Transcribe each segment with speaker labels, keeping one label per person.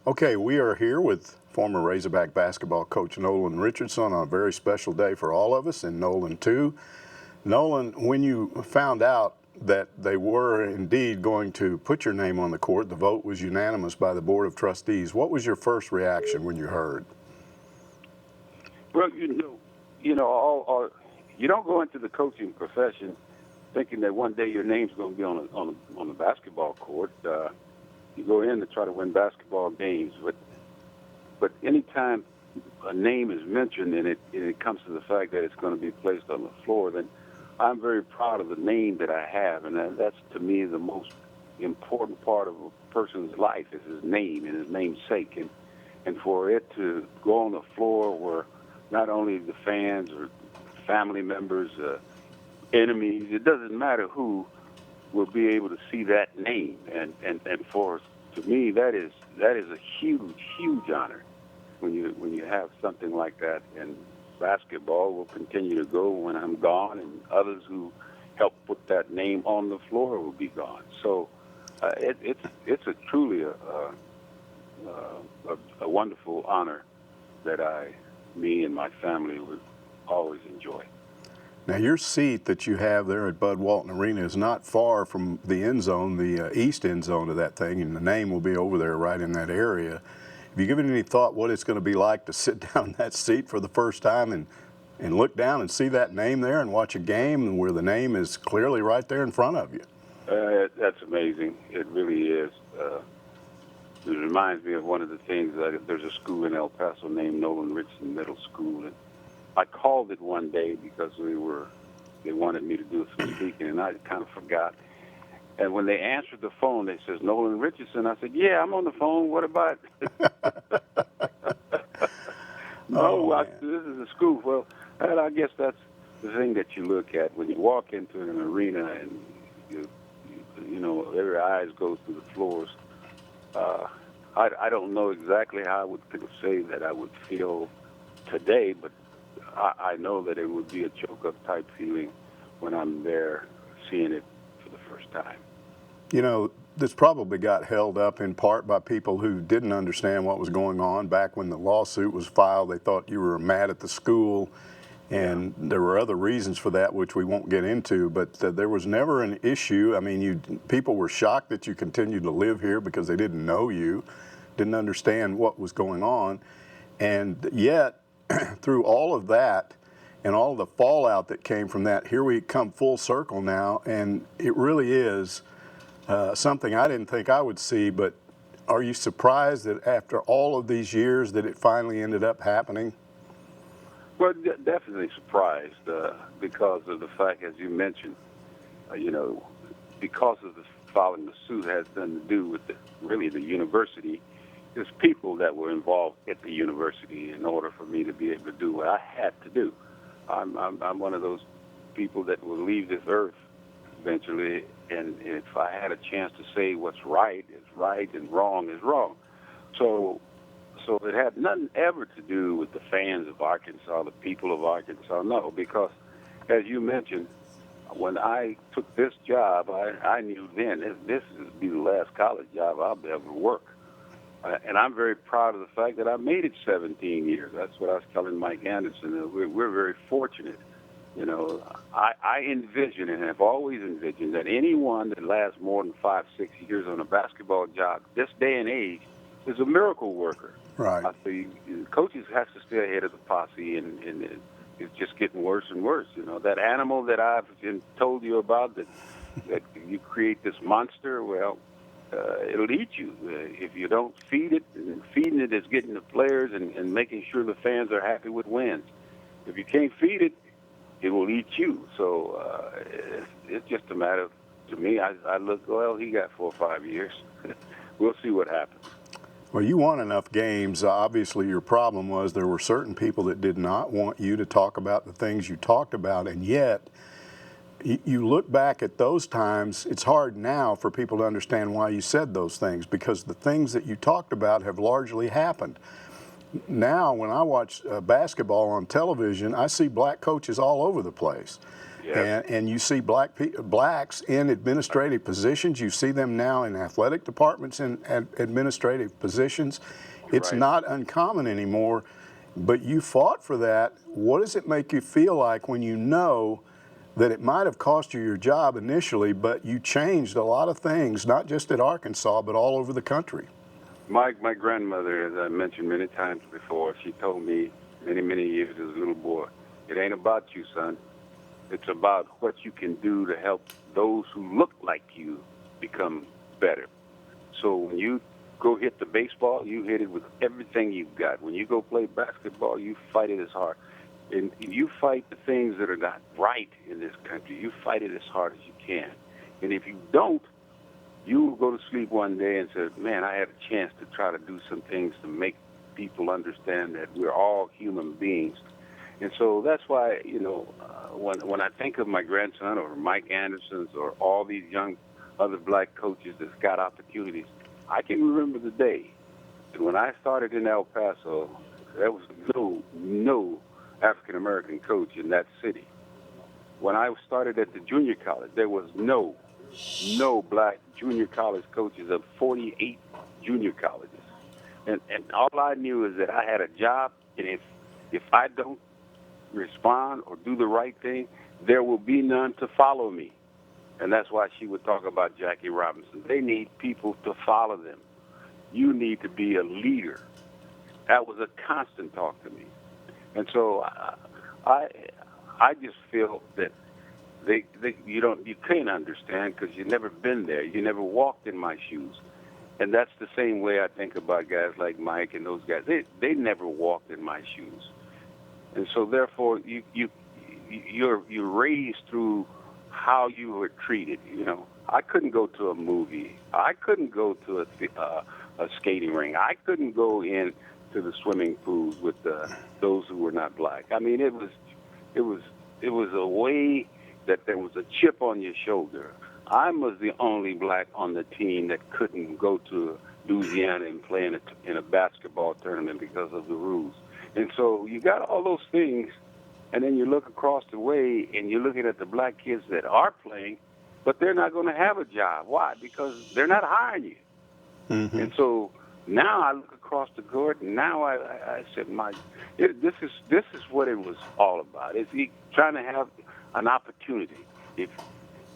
Speaker 1: Okay, we are here with former Razorback basketball coach Nolan Richardson on a very special day for all of us, and Nolan too. Nolan, when you found out that they were indeed going to put your name on the court, the vote was unanimous by the Board of Trustees. What was your first reaction when you heard?
Speaker 2: Well, you don't go into the coaching profession thinking that one day your name's going to be on the basketball court. You go in to try to win basketball games, but anytime a name is mentioned and it comes to the fact that it's going to be placed on the floor, then I'm very proud of the name that I have, and that's to me the most important part of a person's life is his name and his namesake, and for it to go on the floor where not only the fans or family members, enemies, it doesn't matter who, will be able to see that name, and for to me that is a huge honor when you have something like that. And basketball will continue to go when I'm gone, and others who help put that name on the floor will be gone. So it's a truly a wonderful honor that me and my family would always enjoy.
Speaker 1: Now, your seat that you have there at Bud Walton Arena is not far from the end zone, the east end zone of that thing, and the name will be over there right in that area. Have you given any thought what it's going to be like to sit down in that seat for the first time and look down and see that name there and watch a game where the name is clearly right there in front of you?
Speaker 2: That's amazing. It really is. It reminds me of one of the things there's a school in El Paso named Nolan Richardson Middle School, and I called it one day because they wanted me to do some speaking, and I kind of forgot. And when they answered the phone, they says, "Nolan Richardson." I said, "Yeah, I'm on the phone. What about it?" This is a school. Well, and I guess that's the thing that you look at when you walk into an arena and you know every eyes go through the floors. I don't know exactly how I would say that I would feel today, but I know that it would be a choke-up type feeling when I'm there seeing it for the first time.
Speaker 1: You know, this probably got held up in part by people who didn't understand what was going on. Back when the lawsuit was filed, they thought you were mad at the school, and there were other reasons for that, which we won't get into, but there was never an issue. I mean, people were shocked that you continued to live here because they didn't know you, didn't understand what was going on, and yet, through all of that and all the fallout that came from that, here we come full circle now, and it really is something I didn't think I would see. But are you surprised that after all of these years that it finally ended up happening?
Speaker 2: Well, definitely surprised because of the fact, as you mentioned, because of the filing the suit has nothing to do with really the university. There's people that were involved at the university in order for me to be able to do what I had to do. I'm one of those people that will leave this earth eventually, and if I had a chance to say what's right is right and wrong is wrong. So it had nothing ever to do with the fans of Arkansas, the people of Arkansas. No, because as you mentioned, when I took this job, I knew then this would be the last college job I'll ever work. And I'm very proud of the fact that I made it 17 years. That's what I was telling Mike Anderson. We're very fortunate. I envision and have always envisioned that anyone that lasts more than 5-6 years on a basketball job, this day and age, is a miracle worker.
Speaker 1: Right.
Speaker 2: I see coaches have to stay ahead of the posse, and it's just getting worse and worse. That animal that I've told you about that you create this monster, well, it'll eat you if you don't feed it. And feeding it is getting the players and making sure the fans are happy with wins. If you can't feed it, it will eat you. So it's just a matter of, to me, I look, well, he got 4 or 5 years. We'll see what happens.
Speaker 1: Well, you won enough games. Obviously, your problem was there were certain people that did not want you to talk about the things you talked about, and yet you look back at those times, it's hard now for people to understand why you said those things, because the things that you talked about have largely happened. Now, when I watch basketball on television, I see black coaches all over the place.
Speaker 2: Yes.
Speaker 1: And you see blacks in administrative positions. You see them now in athletic departments and administrative positions. It's
Speaker 2: Right.
Speaker 1: not uncommon anymore, but you fought for that. What does it make you feel like when you know that it might have cost you your job initially, but you changed a lot of things, not just at Arkansas, but all over the country?
Speaker 2: My grandmother, as I mentioned many times before, she told me many years as a little boy, it ain't about you, son. It's about what you can do to help those who look like you become better. So when you go hit the baseball, you hit it with everything you've got. When you go play basketball, you fight it as hard. And you fight the things that are not right in this country. You fight it as hard as you can. And if you don't, you will go to sleep one day and say, man, I had a chance to try to do some things to make people understand that we're all human beings. And so that's why, when I think of my grandson or Mike Anderson's or all these young other black coaches that's got opportunities, I can remember the day. And when I started in El Paso, there was no African-American coach in that city. When I started at the junior college, there was no black junior college coaches of 48 junior colleges. And all I knew is that I had a job, and if I don't respond or do the right thing, there will be none to follow me. And that's why she would talk about Jackie Robinson. They need people to follow them. You need to be a leader. That was a constant talk to me. And so I just feel that you can't understand because you've never been there. You never walked in my shoes. And that's the same way I think about guys like Mike and those guys. They never walked in my shoes. And so therefore you're raised through how you were treated. I couldn't go to a movie. I couldn't go to a skating ring. I couldn't go in to the swimming pools with those who were not black. I mean, it was a way that there was a chip on your shoulder. I was the only black on the team that couldn't go to Louisiana and play in a basketball tournament because of the rules. And so you got all those things, and then you look across the way and you're looking at the black kids that are playing, but they're not going to have a job. Why? Because they're not hiring you. Mm-hmm. And so now I look across the court, and now I said, this is what it was all about. It's trying to have an opportunity.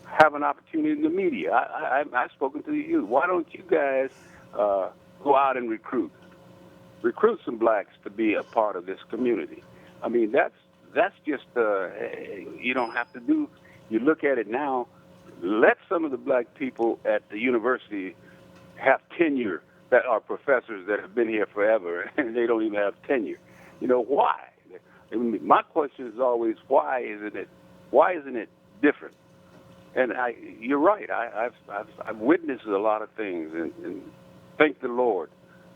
Speaker 2: Have an opportunity in the media. I've spoken to you. Why don't you guys go out and recruit some blacks to be a part of this community? I mean, that's just you don't have to do. You look at it now. Let some of the black people at the university have tenure that are professors that have been here forever, and they don't even have tenure. Why? I mean, my question is always, why isn't it different? And you're right. I've witnessed a lot of things, and thank the Lord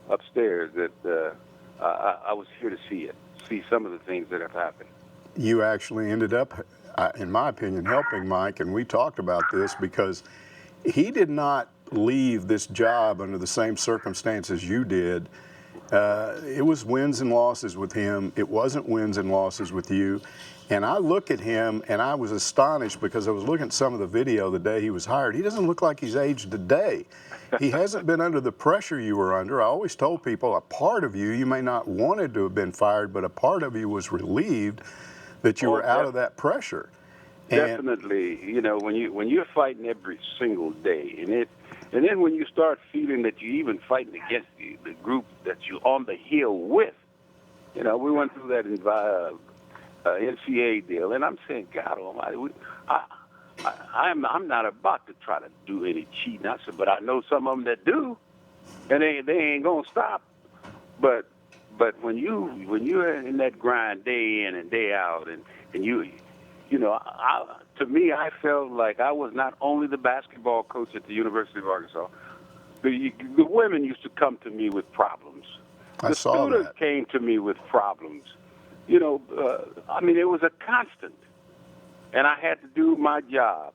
Speaker 2: upstairs that I was here to see some of the things that have happened.
Speaker 1: You actually ended up, in my opinion, helping Mike, and we talked about this because he did not leave this job under the same circumstances you did. It was wins and losses with him. It wasn't wins and losses with you. And I look at him, and I was astonished because I was looking at some of the video the day he was hired. He doesn't look like he's aged a day. He hasn't been under the pressure you were under. I always told people a part of you may not wanted to have been fired, but a part of you was relieved that you were out of that pressure.
Speaker 2: Definitely, when you're fighting every single day, and then when you start feeling that you're even fighting against the group that you're on the hill with, we went through that in NCAA deal, and I'm saying, God Almighty, I'm not about to try to do any cheating. I said, but I know some of them that do, and they ain't gonna stop. But when you're in that grind day in and day out, and to me, I felt like I was not only the basketball coach at the University of Arkansas. The women used to come to me with problems. The students came to me with problems. I mean, it was a constant. And I had to do my job.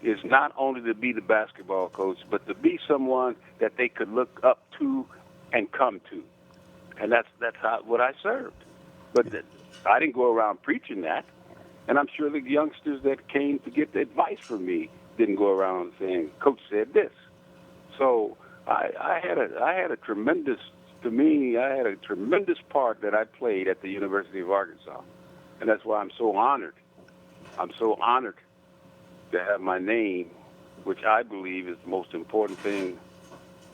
Speaker 2: Is not only to be the basketball coach, but to be someone that they could look up to and come to. And that's what I served. But I didn't go around preaching that. And I'm sure the youngsters that came to get the advice from me didn't go around saying, Coach said this. So I had a tremendous, to me, I had a tremendous part that I played at the University of Arkansas. And that's why I'm so honored. I'm so honored to have my name, which I believe is the most important thing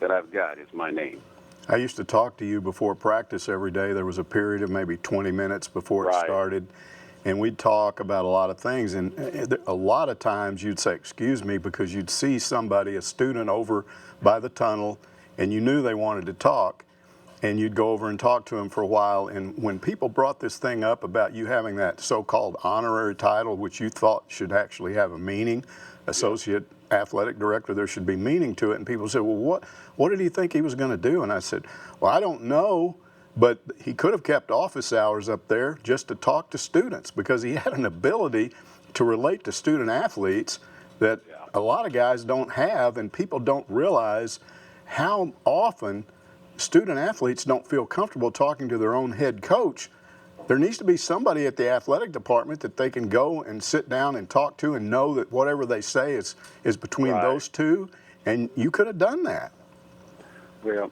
Speaker 2: that I've got, is my name.
Speaker 1: I used to talk to you before practice every day. There was a period of maybe 20 minutes before it
Speaker 2: Right.
Speaker 1: started, and we'd talk about a lot of things. And a lot of times you'd say, excuse me, because you'd see somebody, a student over by the tunnel, and you knew they wanted to talk, and you'd go over and talk to them for a while. And when people brought this thing up about you having that so-called honorary title, which you thought should actually have a meaning, associate athletic director, there should be meaning to it. And people said, well, what did he think he was going to do? And I said, well, I don't know, but he could have kept office hours up there just to talk to students, because he had an ability to relate to student athletes that a lot of guys don't have, and people don't realize how often student athletes don't feel comfortable talking to their own head coach. There needs to be somebody at the athletic department that they can go and sit down and talk to and know that whatever they say is between those two, and you could have done that.
Speaker 2: Well,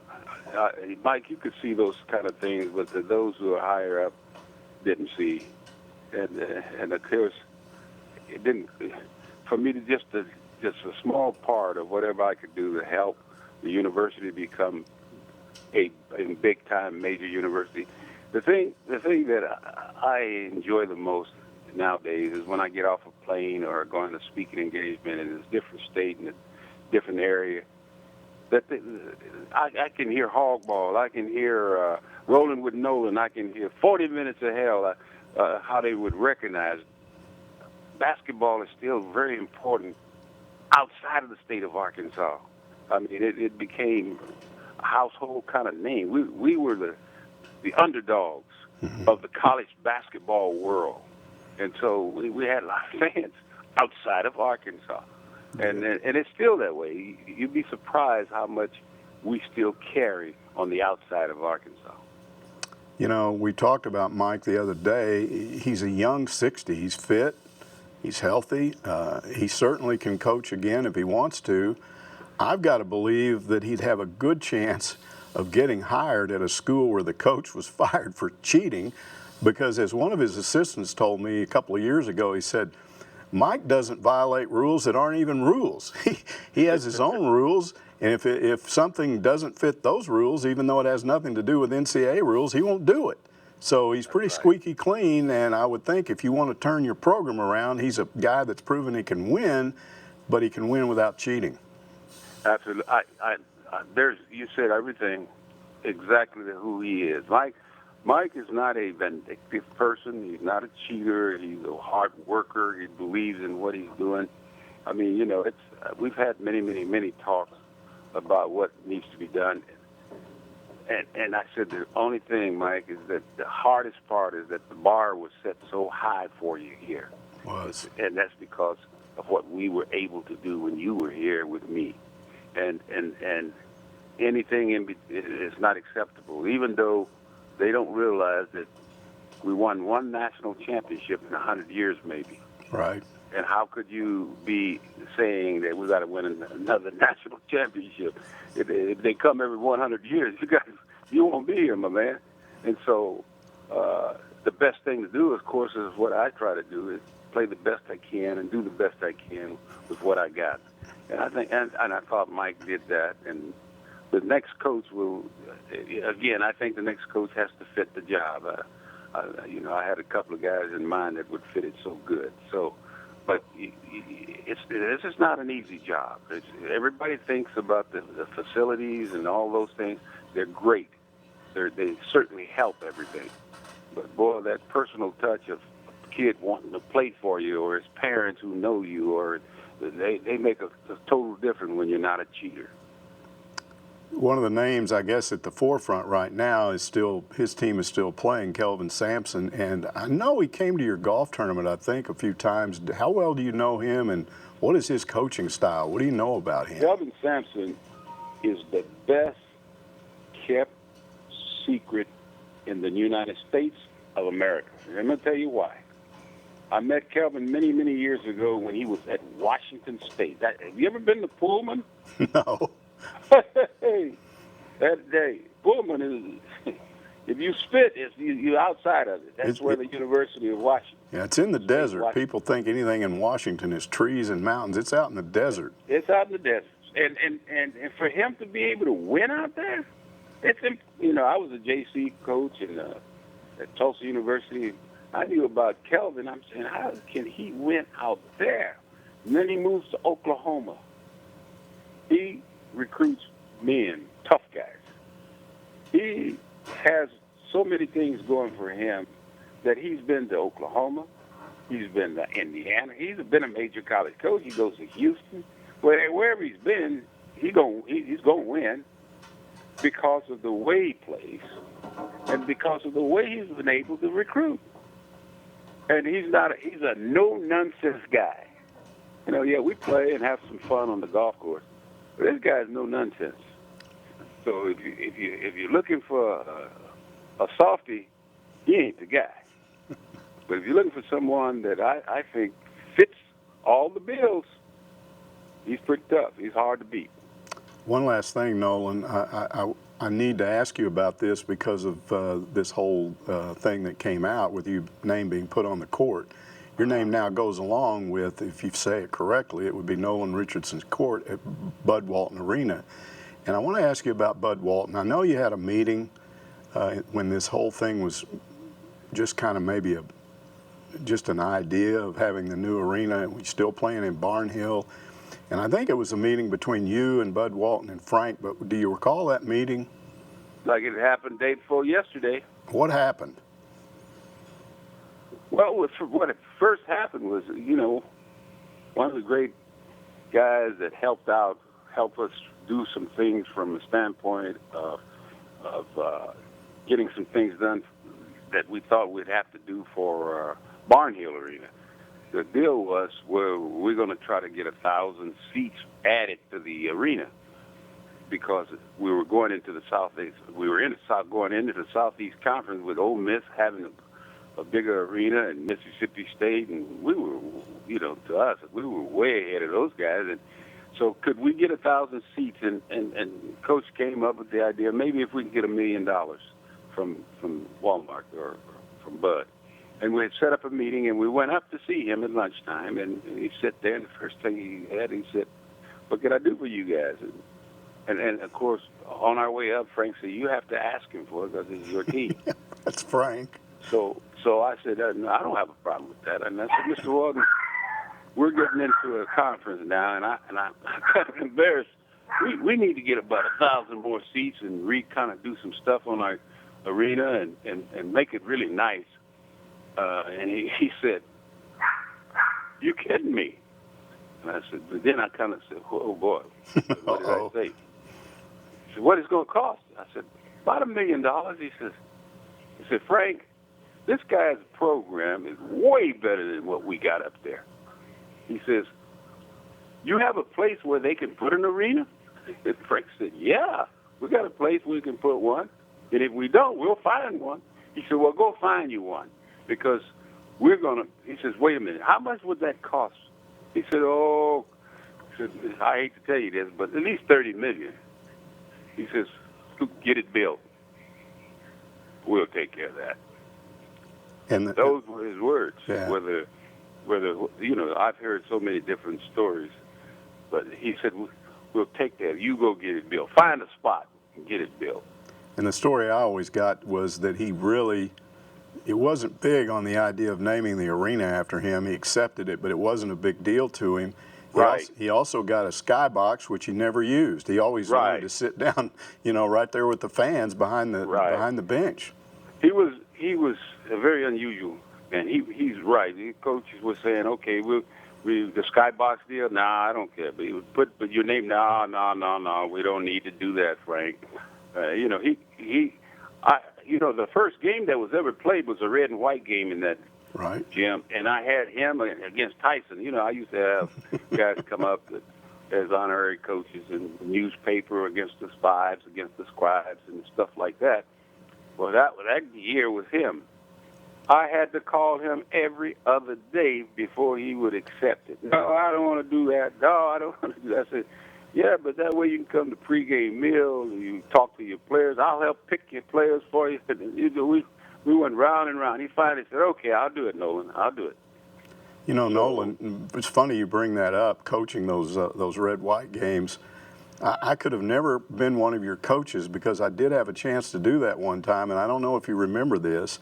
Speaker 2: Mike, you could see those kind of things, but those who are higher up didn't see. And of course, it didn't, for me to just a small part of whatever I could do to help the university become a big-time major university. The thing that I enjoy the most nowadays is when I get off a plane or going to speaking engagement in a different state in a different area, that I can hear Hogball, I can hear Rolling with Nolan, I can hear 40 Minutes of Hell, how they would recognize basketball is still very important outside of the state of Arkansas. I mean, it became a household kind of name. We were the underdogs of the college basketball world. And so we had a lot of fans outside of Arkansas. And it's still that way. You'd be surprised how much we still carry on the outside of Arkansas.
Speaker 1: You know, we talked about Mike the other day. He's a young 60. He's fit. He's healthy. He certainly can coach again if he wants to. I've got to believe that he'd have a good chance of getting hired at a school where the coach was fired for cheating, because as one of his assistants told me a couple of years ago, he said, Mike doesn't violate rules that aren't even rules. He has his own rules, and if something doesn't fit those rules, even though it has nothing to do with NCAA rules, he won't do it. So he's pretty squeaky clean, and I would think if you want to turn your program around, he's a guy that's proven he can win, but he can win without cheating.
Speaker 2: Absolutely. You said everything exactly who he is. Mike is not a vindictive person. He's not a cheater. He's a hard worker. He believes in what he's doing. I mean, you know, we've had many talks about what needs to be done. And I said the only thing, Mike, is that the hardest part is that the bar was set so high for you here.
Speaker 1: Was.
Speaker 2: And that's because of what we were able to do when you were here with me. And anything is not acceptable, even though they don't realize that we won one national championship in 100 years, maybe.
Speaker 1: Right.
Speaker 2: And how could you be saying that we got to win another national championship? If they come every 100 years, you won't be here, my man. And so the best thing to do, of course, is what I try to do, is play the best I can and do the best I can with what I got. And I think, and I thought Mike did that. And the next coach will, again, I think the next coach has to fit the job. I had a couple of guys in mind that would fit it so good. So, but this is not an easy job. Everybody thinks about the facilities and all those things. They're great. They certainly help everything. But boy, that personal touch of a kid wanting to play for you, or his parents who know you, or they make a total difference when you're not a cheater.
Speaker 1: One of the names, I guess, at the forefront right now is still, his team is still playing, Kelvin Sampson. And I know he came to your golf tournament, I think, a few times. How well do you know him, and what is his coaching style? What do you know about him?
Speaker 2: Kelvin Sampson is the best kept secret in the United States of America. And I'm going to tell you why. I met Kelvin many, many years ago when he was at Washington State. Have you ever been to Pullman?
Speaker 1: No.
Speaker 2: Hey, that day, Pullman is, if you spit, you're outside of it. That's where the University of Washington.
Speaker 1: Yeah, it's in the
Speaker 2: State,
Speaker 1: desert.
Speaker 2: Washington.
Speaker 1: People think anything in Washington is trees and mountains. It's out in the desert.
Speaker 2: It's out in the desert. And for him to be able to win out there, I was a JC coach at Tulsa University. I knew about Kelvin. I'm saying, how can he win out there? And then he moves to Oklahoma. He recruits men, tough guys. He has so many things going for him that he's been to Oklahoma. He's been to Indiana. He's been a major college coach. He goes to Houston. Wherever he's been, he's going to win because of the way he plays and because of the way he's been able to recruit. And he's a no-nonsense guy. We play and have some fun on the golf course, but this guy's no nonsense. So if you're looking for a softie, he ain't the guy. But if you're looking for someone that I think fits all the bills, he's pretty tough. He's hard to beat.
Speaker 1: One last thing, Nolan. I need to ask you about this because of this whole thing that came out with your name being put on the court. Your name now goes along with, if you say it correctly, it would be Nolan Richardson's court at Bud Walton Arena. And I want to ask you about Bud Walton. I know you had a meeting when this whole thing was just kind of maybe just an idea of having the new arena, and we're still playing in Barnhill. And I think it was a meeting between you and Bud Walton and Frank, but do you recall that meeting?
Speaker 2: Like it happened day before yesterday.
Speaker 1: What happened?
Speaker 2: Well, what it first happened was, one of the great guys that helped us do some things from the standpoint of getting some things done that we thought we'd have to do for Barnhill Arena. The deal was we're going to try to get 1,000 seats added to the arena because we were going into the Southeast. We were going into the Southeast Conference with Ole Miss having a bigger arena and Mississippi State, and we were, to us, we were way ahead of those guys. And so could we get 1,000 seats? And Coach came up with the idea, maybe if we can get $1 million from Walmart or from Bud. And we had set up a meeting, and we went up to see him at lunchtime, and he sat there, and the first thing he had, he said, what can I do for you guys? And of course, on our way up, Frank said, you have to ask him for it because it's your team.
Speaker 1: That's Frank.
Speaker 2: So I said, no, I don't have a problem with that. And I said, Mr. Walton, we're getting into a conference now, and I'm kind of embarrassed. We need to get about 1,000 more seats and kind of do some stuff on our arena and make it really nice. And he said, you kidding me? And I said, but then I kind of said, oh, boy, what did I say? He said, what is it going to cost? I said, about $1 million. He said, Frank, this guy's program is way better than what we got up there. He says, you have a place where they can put an arena? And Frank said, yeah, we got a place where we can put one. And if we don't, we'll find one. He said, well, go find you one. Because we're going to, he says, wait a minute, how much would that cost? He said, I hate to tell you this, but at least $30 million. He says, get it built. We'll take care of that. And those were his words. Yeah. Whether I've heard so many different stories, but he said, we'll take that. You go get it built. Find a spot and get it built.
Speaker 1: And the story I always got was that it wasn't big on the idea of naming the arena after him. He accepted it, but it wasn't a big deal to him. He also got a skybox, which he never used. He always wanted to sit down, right there with the fans behind the bench.
Speaker 2: He was a very unusual man. He's right. The coaches were saying, okay, the skybox deal. Nah, I don't care. But he would put your name. No. We don't need to do that, Frank. The first game that was ever played was a red and white game in that gym, and I had him against Tyson. I used to have guys come up as honorary coaches in the newspaper against the Fives, against the Scribes, and stuff like that. Well, that year was him. I had to call him every other day before he would accept it. No, I don't want to do that. No, I don't want to do that. I said, yeah, but that way you can come to pregame meals and you talk to your players. I'll help pick your players for you. We went round and round. He finally said, okay, I'll do it, Nolan. I'll do it.
Speaker 1: You know, Nolan, it's funny you bring that up, coaching those red-white games. I could have never been one of your coaches because I did have a chance to do that one time, and I don't know if you remember this,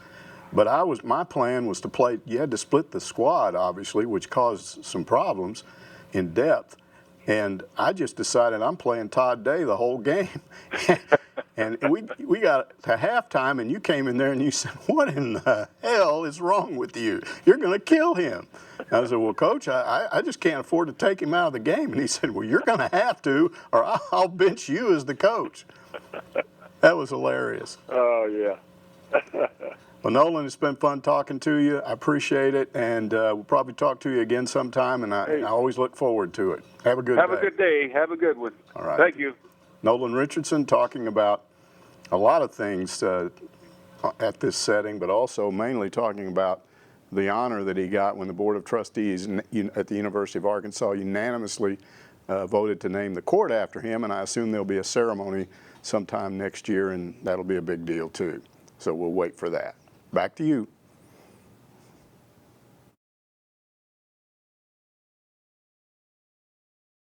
Speaker 1: but my plan was to play. You had to split the squad, obviously, which caused some problems in depth. And I just decided I'm playing Todd Day the whole game. And we got to halftime, and you came in there and you said, "What in the hell is wrong with you? You're going to kill him." And I said, "Well, Coach, I just can't afford to take him out of the game." And he said, "Well, you're going to have to, or I'll bench you as the coach." That was hilarious.
Speaker 2: Oh, yeah.
Speaker 1: Well, Nolan, it's been fun talking to you. I appreciate it, and we'll probably talk to you again sometime, and I always look forward to it. Have a good day.
Speaker 2: Have a good day. Have a good one.
Speaker 1: All right.
Speaker 2: Thank you.
Speaker 1: Nolan Richardson talking about a lot of things at this setting, but also mainly talking about the honor that he got when the Board of Trustees at the University of Arkansas unanimously voted to name the court after him, and I assume there'll be a ceremony sometime next year, and that'll be a big deal too. So we'll wait for that. Back to you.